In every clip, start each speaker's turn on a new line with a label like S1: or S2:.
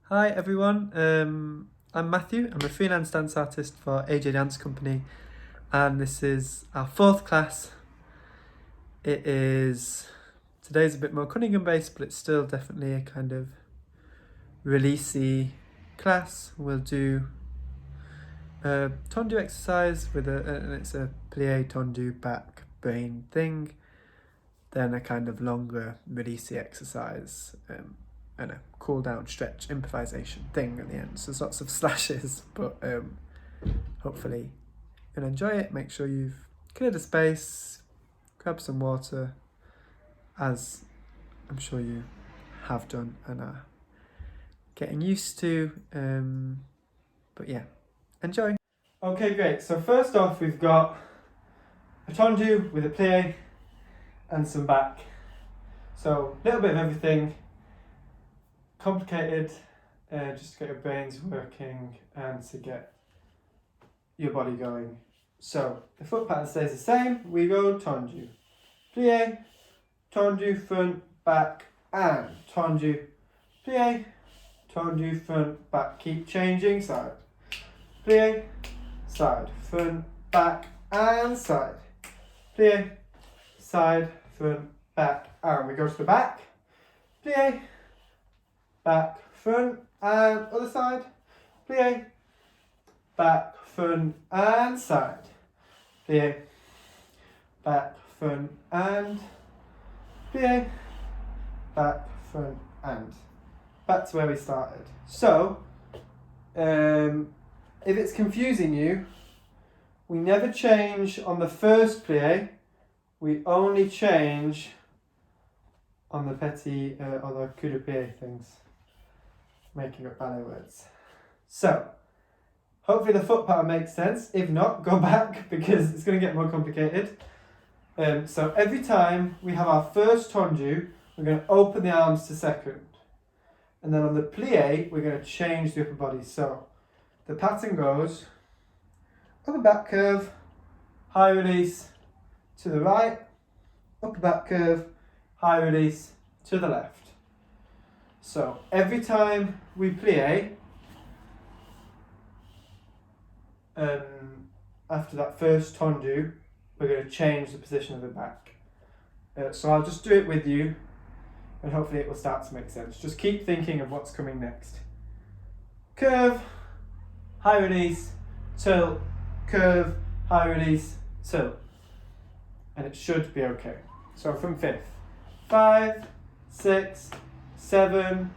S1: Hi everyone, I'm Matthew. I'm a freelance dance artist for AJDance company, and this is our fourth class. Today's a bit more Cunningham based, but it's still definitely a kind of releasey class. We'll do a tendu exercise and it's a plie tendu back brain thing, then a kind of longer releasey exercise. And a cool down stretch improvisation thing at the end. So there's lots of slashes, but hopefully you'll enjoy it. Make sure you've cleared a space, grab some water, as I'm sure you have done and are getting used to. But yeah, enjoy. Okay, great. So first off, we've got a tendu with a plie and some back. So a little bit of everything. Complicated, just to get your brains working and to get your body going. So the foot pattern stays the same. We go tendu, plie, tendu, front, back, and tendu, plie, tendu, front, back. Keep changing side, plie, side, front, back, and side, plie, side, front, back, and we go to the back, plie, back, front, and other side, plie, back, front, and side, plie, back, front, and plie, back, front, and back to where we started. So, if it's confusing you, we never change on the first plie, we only change on the petit or the coup de pied things. Making up ballet words. So, hopefully the foot pattern makes sense. If not, go back because it's going to get more complicated. So every time we have our first tendu, we're going to open the arms to second. And then on the plie, we're going to change the upper body. So the pattern goes upper back curve, high release to the right, upper back curve, high release to the left. So every time we plie, after that first tendu, we're going to change the position of the back. So I'll just do it with you, and hopefully it will start to make sense. Just keep thinking of what's coming next. Curve, high release, tilt, curve, high release, tilt. And it should be okay. So from fifth, 5, 6, 7,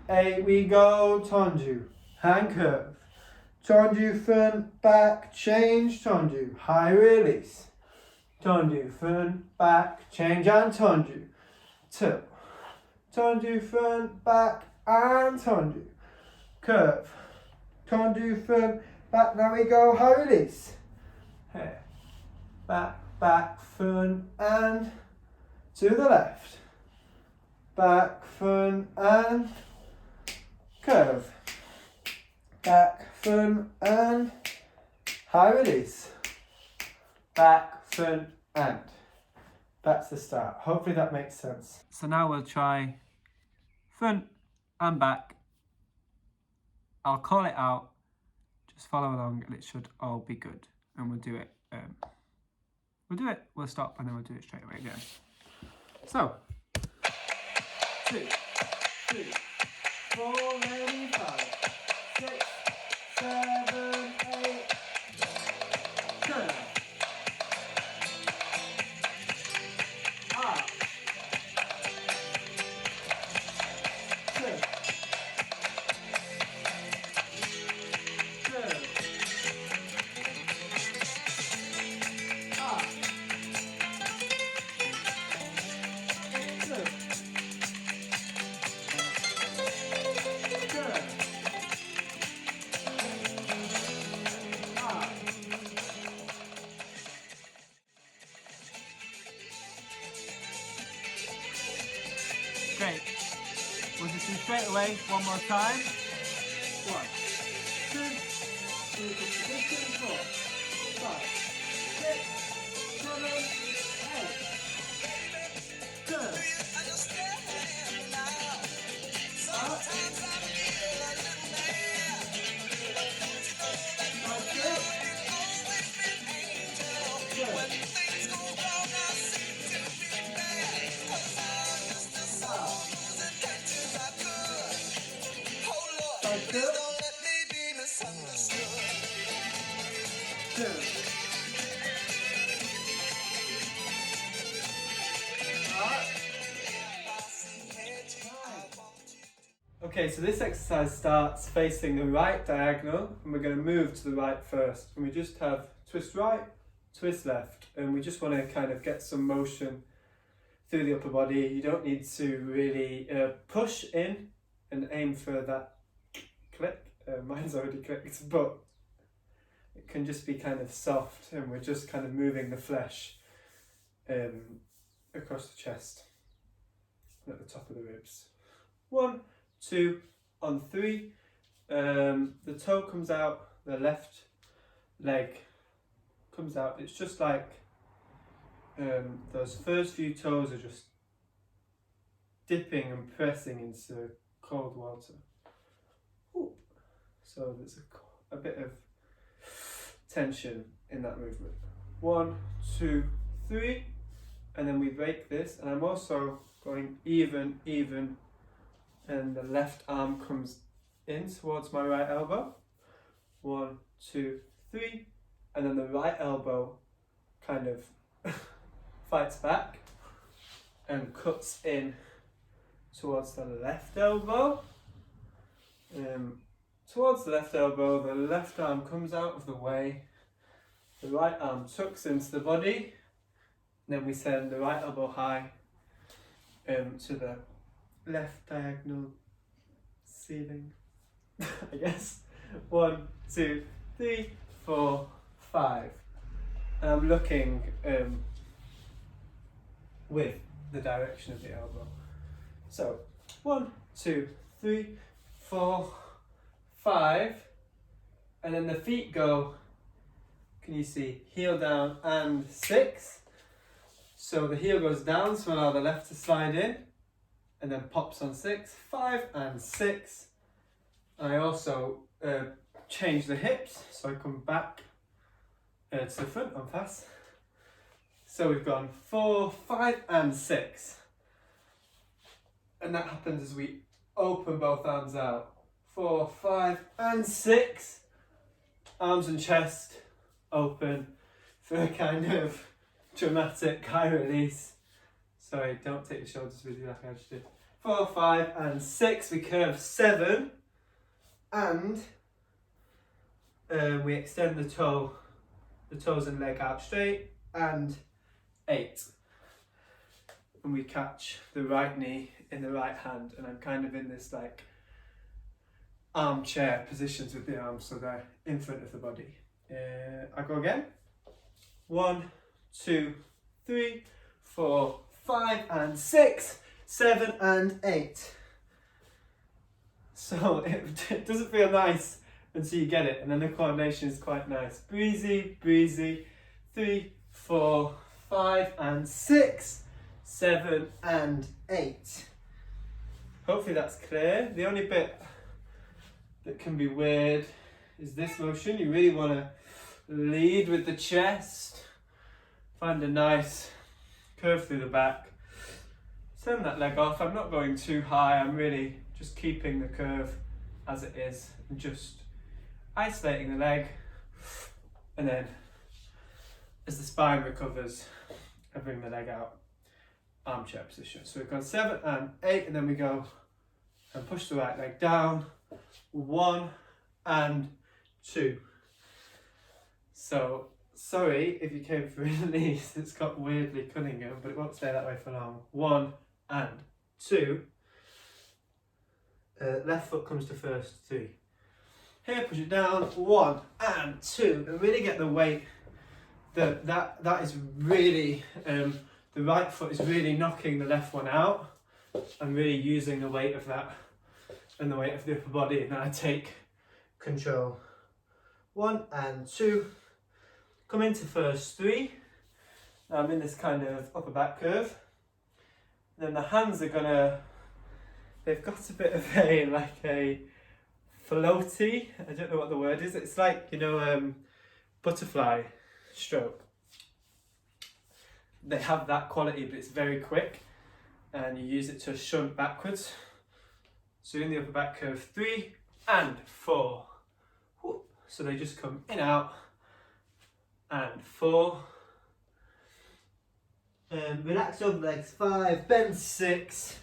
S1: 8, we go tendu, hand curve, tendu, front, back, change, tendu, high release, tendu, front, back, change and tendu, tilt, tendu, front, back, and tendu, curve, tendu, front, back, now we go high release, here, back, back, front, and to the left, back, front, and curve, back, front, and high release, back, front, and that's the start. Hopefully that makes sense. So now we'll try front and back. I'll call it out, just follow along and it should all be good. And we'll do it, we'll stop and then we'll do it straight away again. So, 2, 3, 4, ready, 5, 6, 7, 8, turn, up, 2, turn, up, 2, great. We'll just do straight away one more time. 1, 2, 3, 4, 5, 6, 7, 8. Turn. Up. side curl. 2. Okay, so this exercise starts facing the right diagonal, and we're going to move to the right first. And we just have twist right, twist left, and we just want to kind of get some motion through the upper body. You don't need to really push in and aim for that click. Mine's already clicked, but it can just be kind of soft, and we're just kind of moving the flesh across the chest and at the top of the ribs. 1, 2, on 3. The toe comes out, the left leg comes out. It's just like those first few toes are just dipping and pressing into cold water. Ooh. So there's a bit of tension in that movement. 1, 2, 3, and then we break this, and I'm also going even, and the left arm comes in towards my right elbow. 1, 2, 3, and then the right elbow kind of fights back and cuts in towards the left elbow. Towards the left elbow, the left arm comes out of the way, the right arm tucks into the body, and then we send the right elbow high to the left diagonal ceiling, I guess. 1, 2, 3, 4, 5. And I'm looking with the direction of the elbow. So 1, 2, 3, 4, 5, and then the feet go, can you see, heel down and 6. So the heel goes down, so allow the left to slide in, and then pops on 6, 5 and 6. And I also change the hips, so I come back to the front on pass. So we've gone 4, 5 and 6. And that happens as we open both arms out. 4, 5 and 6. Arms and chest open for a kind of dramatic high release. Sorry, don't take your shoulders with you like I just did. 4, 5 and 6. We curve 7. And we extend the toes and leg out straight. And 8. And we catch the right knee in the right hand, and I'm kind of in this like armchair positions with the arms so they're in front of the body. I go again. 1, 2, 3, 4, 5 and 6, 7 and 8. So it doesn't feel nice until you get it, and then the coordination is quite nice. Breezy, breezy. 3, 4, 5 and 6, 7 and 8. Hopefully that's clear. The only bit that can be weird is this motion. You really want to lead with the chest, find a nice curve through the back, send that leg off. I'm not going too high, I'm really just keeping the curve as it is and just isolating the leg, and then as the spine recovers I bring the leg out, armchair position. So we've gone 7 and 8, and then we go and push the right leg down, 1 and 2. So sorry if you came through the knees, it's got weirdly Cunningham, but it won't stay that way for long. 1 and 2. Left foot comes to first, 3. Here, push it down, 1 and 2, and really get the weight. That is really, the right foot is really knocking the left one out. I'm really using the weight of that and the weight of the upper body, and then I take control. 1 and 2. Come into first 3. Now I'm in this kind of upper back curve. Then the hands are they've got a bit of a floaty, I don't know what the word is. It's like, butterfly stroke. They have that quality, but it's very quick, and you use it to shunt backwards. So in the upper back curve, 3 and 4. Whoop. So they just come in, out, and 4. Relax over legs, 5, bend 6,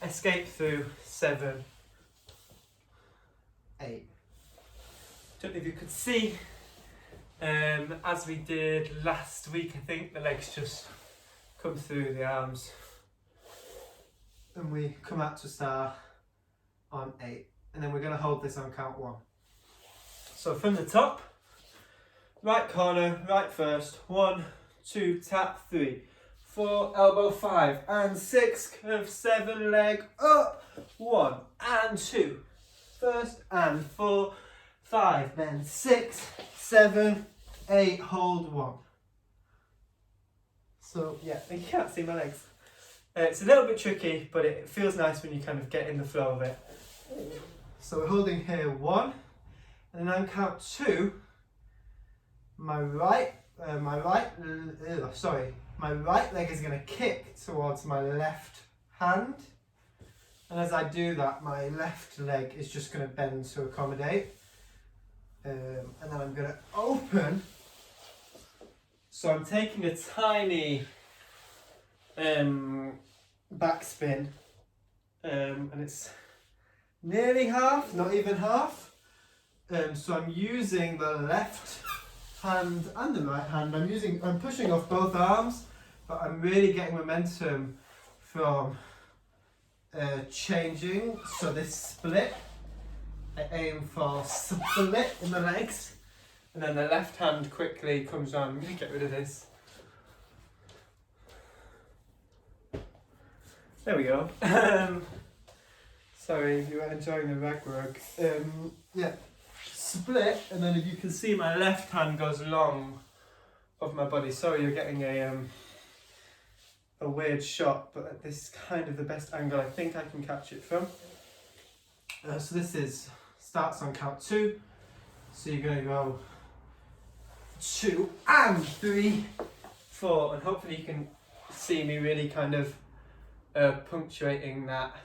S1: escape through 7, 8. Don't know if you could see, as we did last week, I think the legs just come through the arms and we come out to star on 8, and then we're going to hold this on count 1. So from the top, right corner, right first, 1, 2, tap, 3, 4, elbow, 5, and 6, curve, 7, leg up, 1, and 2, first, and 4, 5, then 6, 7, 8, hold 1. So yeah, you can't see my legs. It's a little bit tricky, but it feels nice when you kind of get in the flow of it. So we're holding here 1, and then on count 2, my right leg is going to kick towards my left hand, and as I do that, my left leg is just going to bend to accommodate, and then I'm going to open. So I'm taking a tiny backspin, and it's nearly half, not even half. So I'm using the left hand and the right hand. I'm pushing off both arms, but I'm really getting momentum from changing. So this split, I aim for split in the legs, and then the left hand quickly comes on. I'm going to get rid of this. There we go. Sorry if you were enjoying the rag work. Yeah, split, and then if you can see, my left hand goes long of my body. Sorry, you're getting a weird shot, but this is kind of the best angle I think I can catch it from. So this starts on count 2. So you're going to go 2 and 3, 4, and hopefully you can see me really kind of punctuating that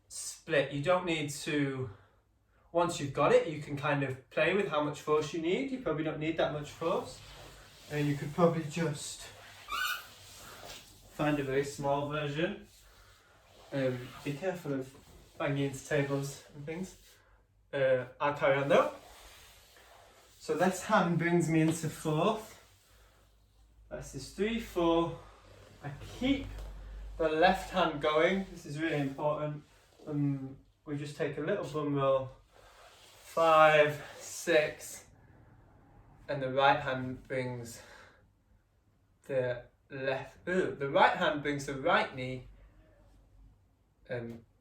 S1: split. You don't need to, once you've got it, you can kind of play with how much force you need. You probably don't need that much force, and you could probably just find a very small version. Be careful of banging into tables and things. I'll carry on though. So this hand brings me into 4th. This is 3, 4. I keep the left hand going. This is really important. We just take a little bum roll. 5, 6, and the right hand brings the left. The right hand brings the right knee,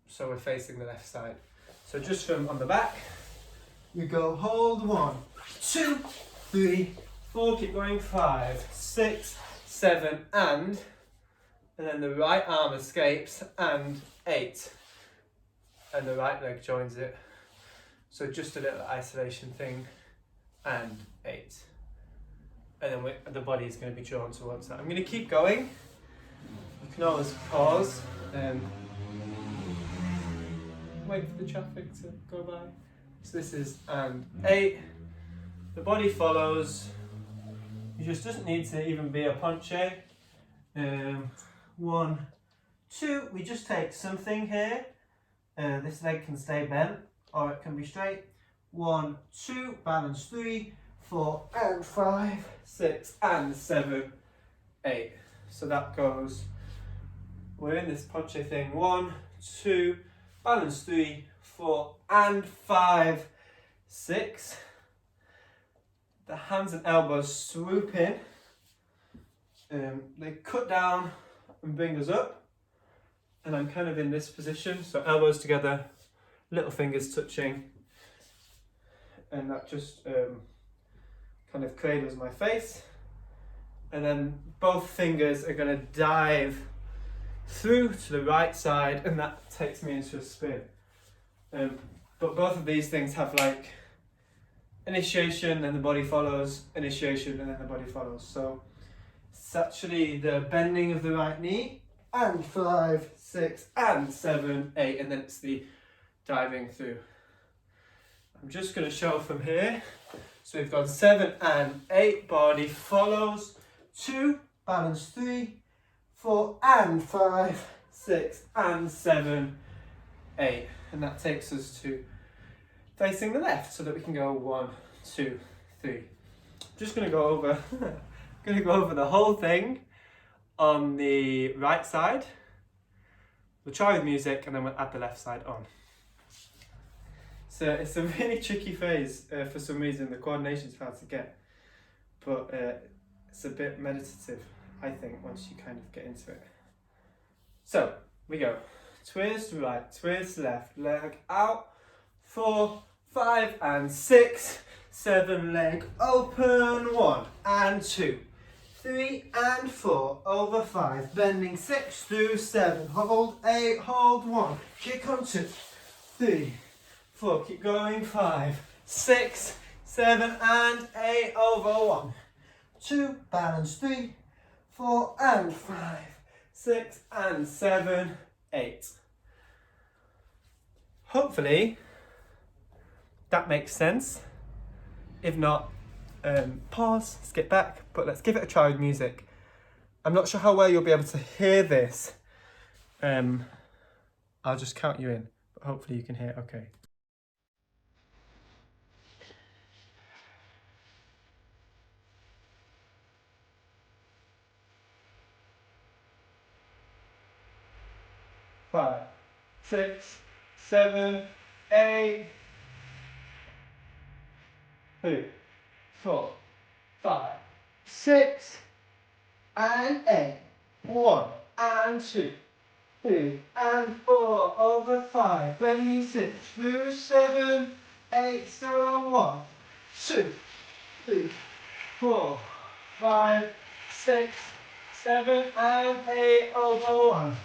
S1: so we're facing the left side. So just from on the back, you go hold 1, 2, 3, 4. Keep going. 5, 6, 7, and then the right arm escapes, and 8, and the right leg joins it. So just a little isolation thing, and 8, and then the body is going to be drawn towards that. I'm going to keep going. You can always pause and wait for the traffic to go by. So this is and 8. The body follows. It just doesn't need to even be a punche. 1, 2. We just take something here. This leg can stay bent, or it can be straight. 1, 2, balance. 3, 4, and 5, 6, and 7, 8. So that goes. We're in this punche thing. 1, 2, balance. 3, 4, and 5, 6. The hands and elbows swoop in. They cut down and bring us up, and I'm kind of in this position, so elbows together, little fingers touching, and that just kind of cradles my face, and then both fingers are going to dive through to the right side, and that takes me into a spin. But both of these things have like initiation, and the body follows, initiation, and then the body follows. So it's actually the bending of the right knee, and 5, 6, and 7, 8, and then it's the diving through. I'm just going to show from here. So we've got 7 and 8, body follows, 2, balance 3, 4 and 5, 6 and 7, 8. And that takes us to facing the left so that we can go 1, 2, 3. Just going to go over, the whole thing on the right side. We'll try with music and then we'll add the left side on. So it's a really tricky phase for some reason. The coordination's hard to get, but it's a bit meditative, I think, once you kind of get into it. So we go twist right, twist left, leg out, 4, 5 and 6, 7, leg open, 1 and 2, 3 and 4, over 5, bending 6 through 7, hold 8, hold 1, kick on 2, 3, 4, keep going, 5, 6, 7 and 8, over 1, 2, balance 3, 4 and 5, 6 and 7, 8. Hopefully that makes sense. If not, pause, skip back, but let's give it a try with music. I'm not sure how well you'll be able to hear this. I'll just count you in, but hopefully you can hear okay. Five, 6, 7, 8, 3, 4, 5, 6 and 8, 1 and 2, 3 and 4, over 5, bending 6 through 7, 8, so 1, 2, 3, 4, 5, 6, 7 and 8, over 1,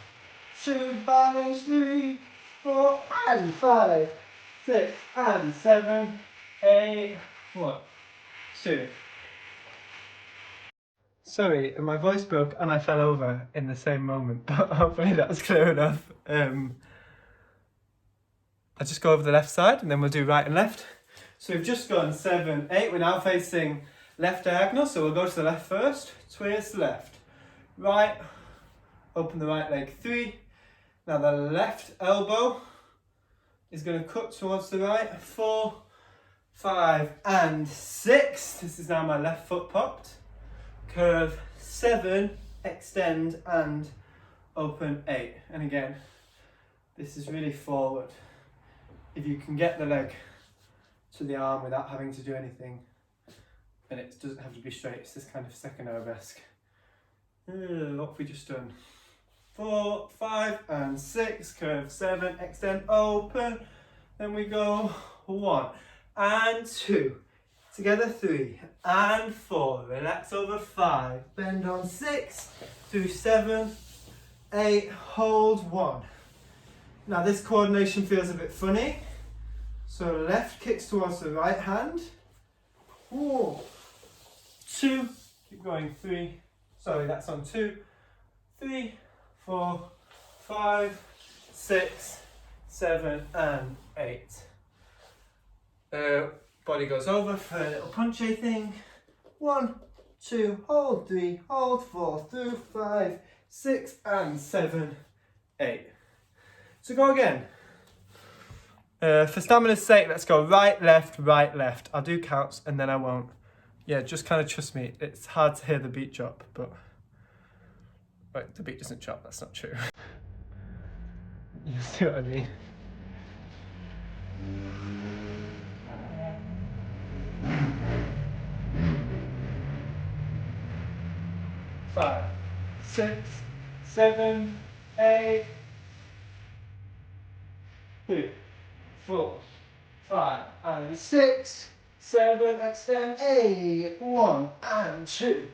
S1: 2, balance 3, 4 and 5, 6 and 7, 8, 1, 2. Sorry, my voice broke and I fell over in the same moment, but hopefully that's clear enough. I'll just go over the left side and then we'll do right and left. So we've just gone 7, 8, we're now facing left diagonal, so we'll go to the left first, twist left, right, open the right leg, 3, now the left elbow is going to cut towards the right, 4, 5 and 6, this is now my left foot popped, curve 7, extend and open 8, and again this is really forward. If you can get the leg to the arm without having to do anything, and it doesn't have to be straight, it's this kind of second arabesque. What have we just done? 4, 5 and 6, curve 7, extend, open, then we go 1 and 2, together 3 and 4, relax over 5, bend on 6 through 7, 8, hold 1. Now this coordination feels a bit funny, so left kicks towards the right hand, 4, 2, keep going, 3, sorry that's on 2, 3, 4, 5, 6, 7 and 8. Body goes over for a little punchy thing, 1, 2, hold 3, hold 4, through 5, 6 and 7, 8. So go again. For stamina's sake, let's go right, left. I'll do counts and then I won't. Yeah, just kind of trust me. It's hard to hear the beat drop, but wait, the beat doesn't drop, that's not true. You see what I mean? Five, 6, 7, 8, 3, 4, 5 and 6, 7, extend 8, 1 and 2,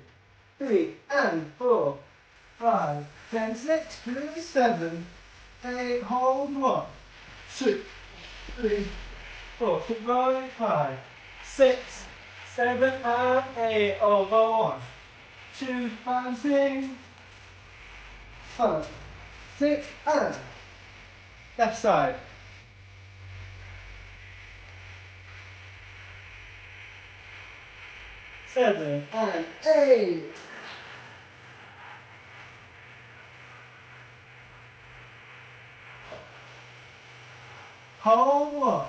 S1: 3 and 4, 5, then 6, 3, 7, 8, hold 1, 2, 3, 4, keep going, 5, 6, 7 and 8, over 1, 2, bouncing, 5, 6 and left side. 7, and 8. Hold 1.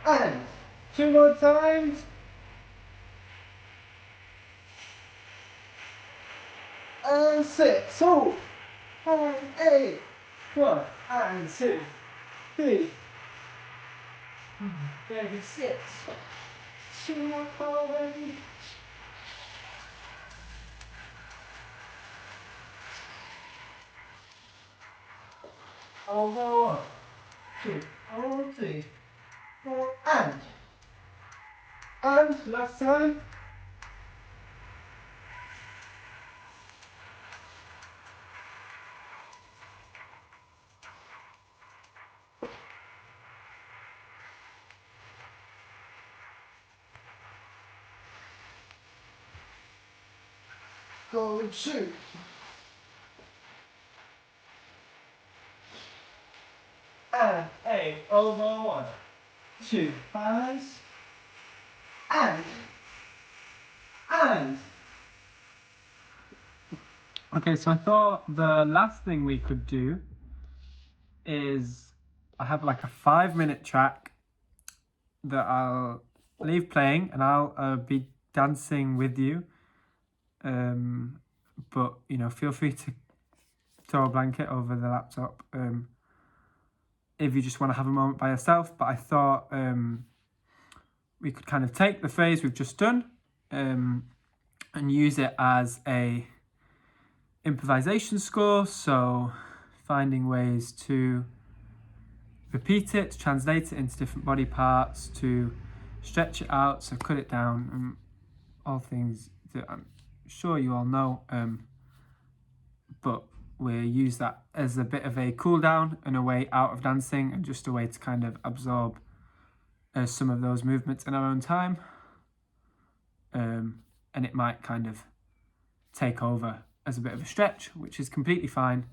S1: And 2 more times. And 6. So, and 8. 1, and 2, 3. Maybe 6. 2 more forward. Over 1, 2, over 3, 4, and last time. Go 2. And 8 over 1, 2, balance, and. Okay, so I thought the last thing we could do is I have like a 5-minute track that I'll leave playing and I'll be dancing with you. But you know, feel free to throw a blanket over the laptop if you just want to have a moment by yourself. But I thought we could kind of take the phrase we've just done and use it as a improvisation score, so finding ways to repeat it, to translate it into different body parts, to stretch it out, so cut it down, and all things that I'm sure you all know, but we use that as a bit of a cool down and a way out of dancing and just a way to kind of absorb some of those movements in our own time, and it might kind of take over as a bit of a stretch, which is completely fine,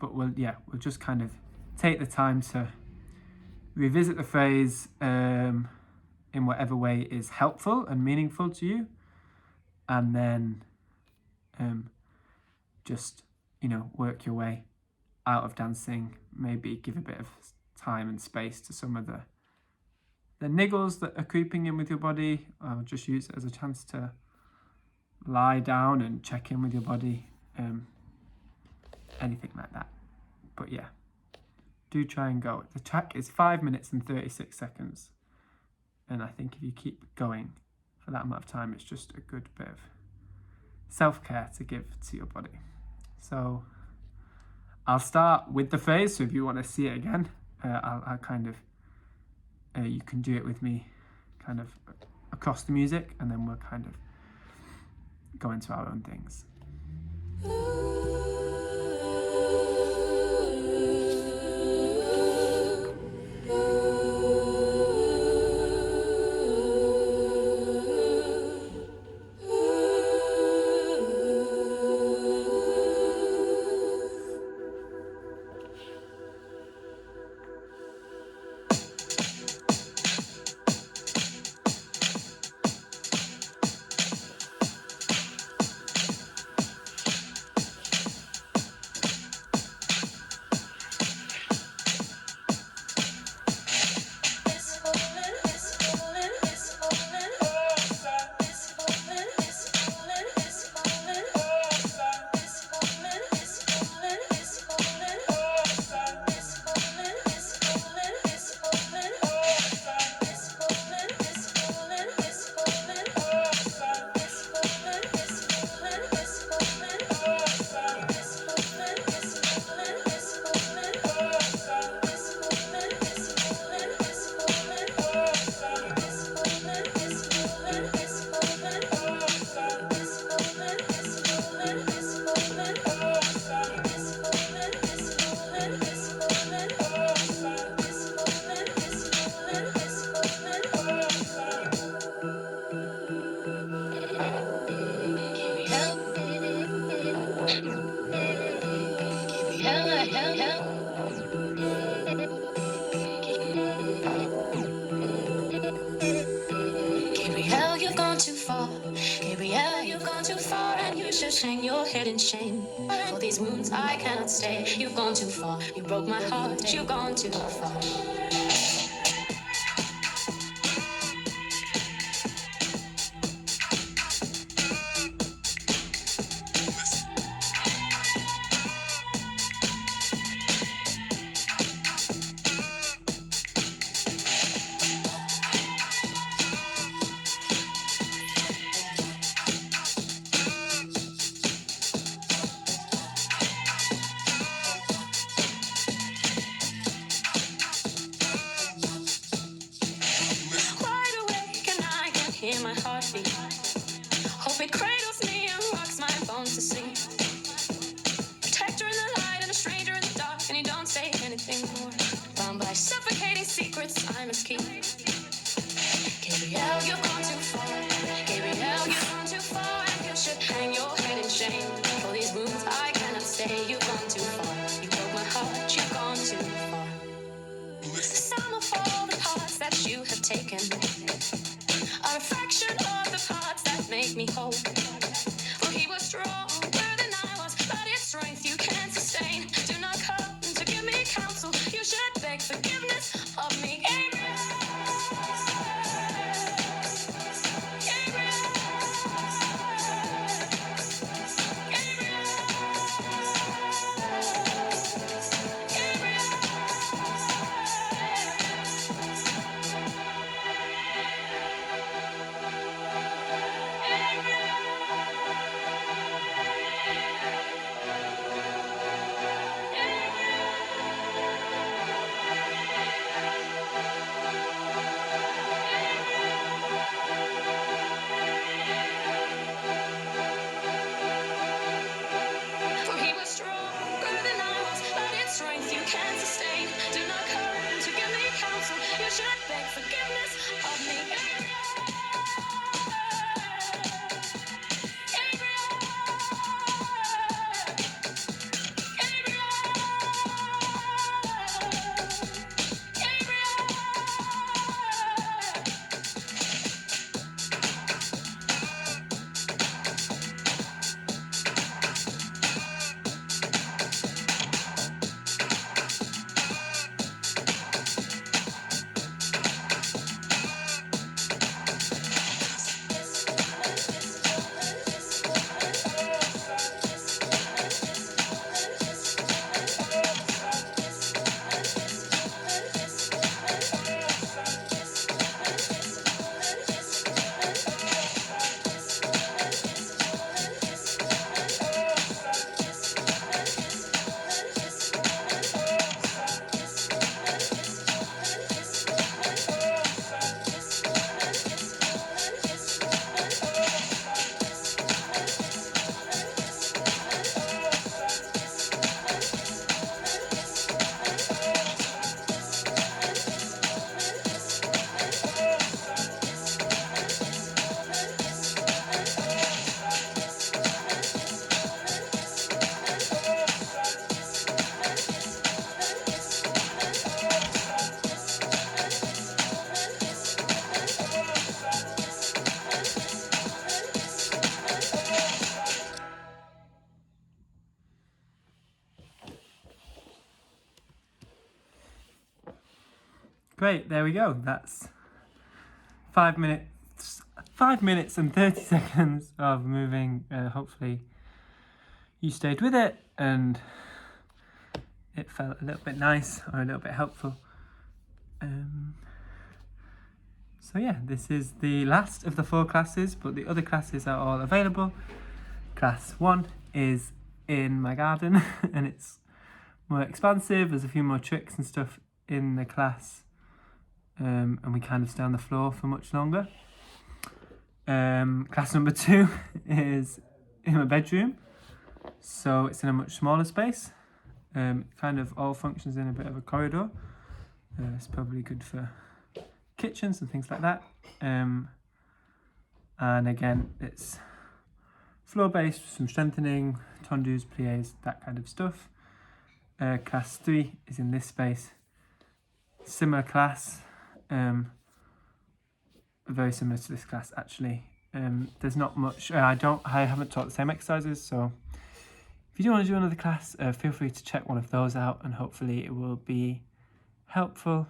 S1: but we'll just kind of take the time to revisit the phrase in whatever way is helpful and meaningful to you, and then just, you know, work your way out of dancing. Maybe give a bit of time and space to some of the niggles that are creeping in with your body. I'll just use it as a chance to lie down and check in with your body, anything like that. But yeah, do try and go. The track is 5 minutes and 36 seconds, and I think if you keep going for that amount of time, it's just a good bit of self-care to give to your body. So I'll start with the phrase, so if you want to see it again, I'll kind of you can do it with me kind of across the music, and then we'll kind of go into our own things.
S2: should hang your head in shame. For these wounds I cannot stay. You've gone too far. You broke my heart. You've gone too far. Wide awake and I can hear my heartbeat. Hope it cradles me and rocks my bones to sleep. Protector in the light and a stranger in the dark, and you don't say anything more. Bound by suffocating secrets I must keep. Gabrielle, you've gone too far. Gabrielle, you've gone too far, and you should hang your head in shame. For these wounds I cannot stay. You've gone too far. You broke my heart. You've gone too far. The sum of all the parts that you have taken, a reflection of the parts that make me whole. For he was stronger than I was, but his strength you can't sustain. Do not come to give me counsel. You should beg forgiveness of me. Gabriel. For he was stronger than I was, but his strength you can't sustain. Do not come to give me counsel. You should beg forgiveness of me.
S1: Great, there we go. That's 5 minutes and 30 seconds of moving. Hopefully you stayed with it and it felt a little bit nice or a little bit helpful. So yeah, this is the last of the 4 classes, but the other classes are all available. Class 1 is in my garden and it's more expansive. There's a few more tricks and stuff in the class, and we kind of stay on the floor for much longer. Class number 2 is in my bedroom, so it's in a much smaller space. Kind of all functions in a bit of a corridor. It's probably good for kitchens and things like that. And again, it's floor based, some strengthening, tendus, pliés, that kind of stuff. Class 3 is in this space. Similar class, very similar to this class actually. there's not much. I haven't taught the same exercises, so if you do want to do another class, feel free to check one of those out, and hopefully it will be helpful.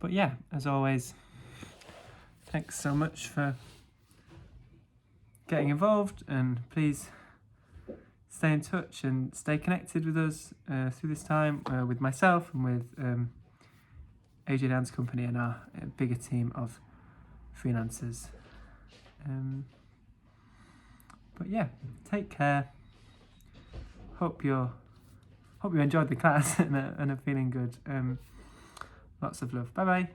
S1: But yeah, as always, thanks so much for getting involved, and please stay in touch and stay connected with us through this time, with myself and with AJDance Company and our bigger team of freelancers. But yeah, take care. Hope you enjoyed the class and are feeling good. Lots of love. Bye bye.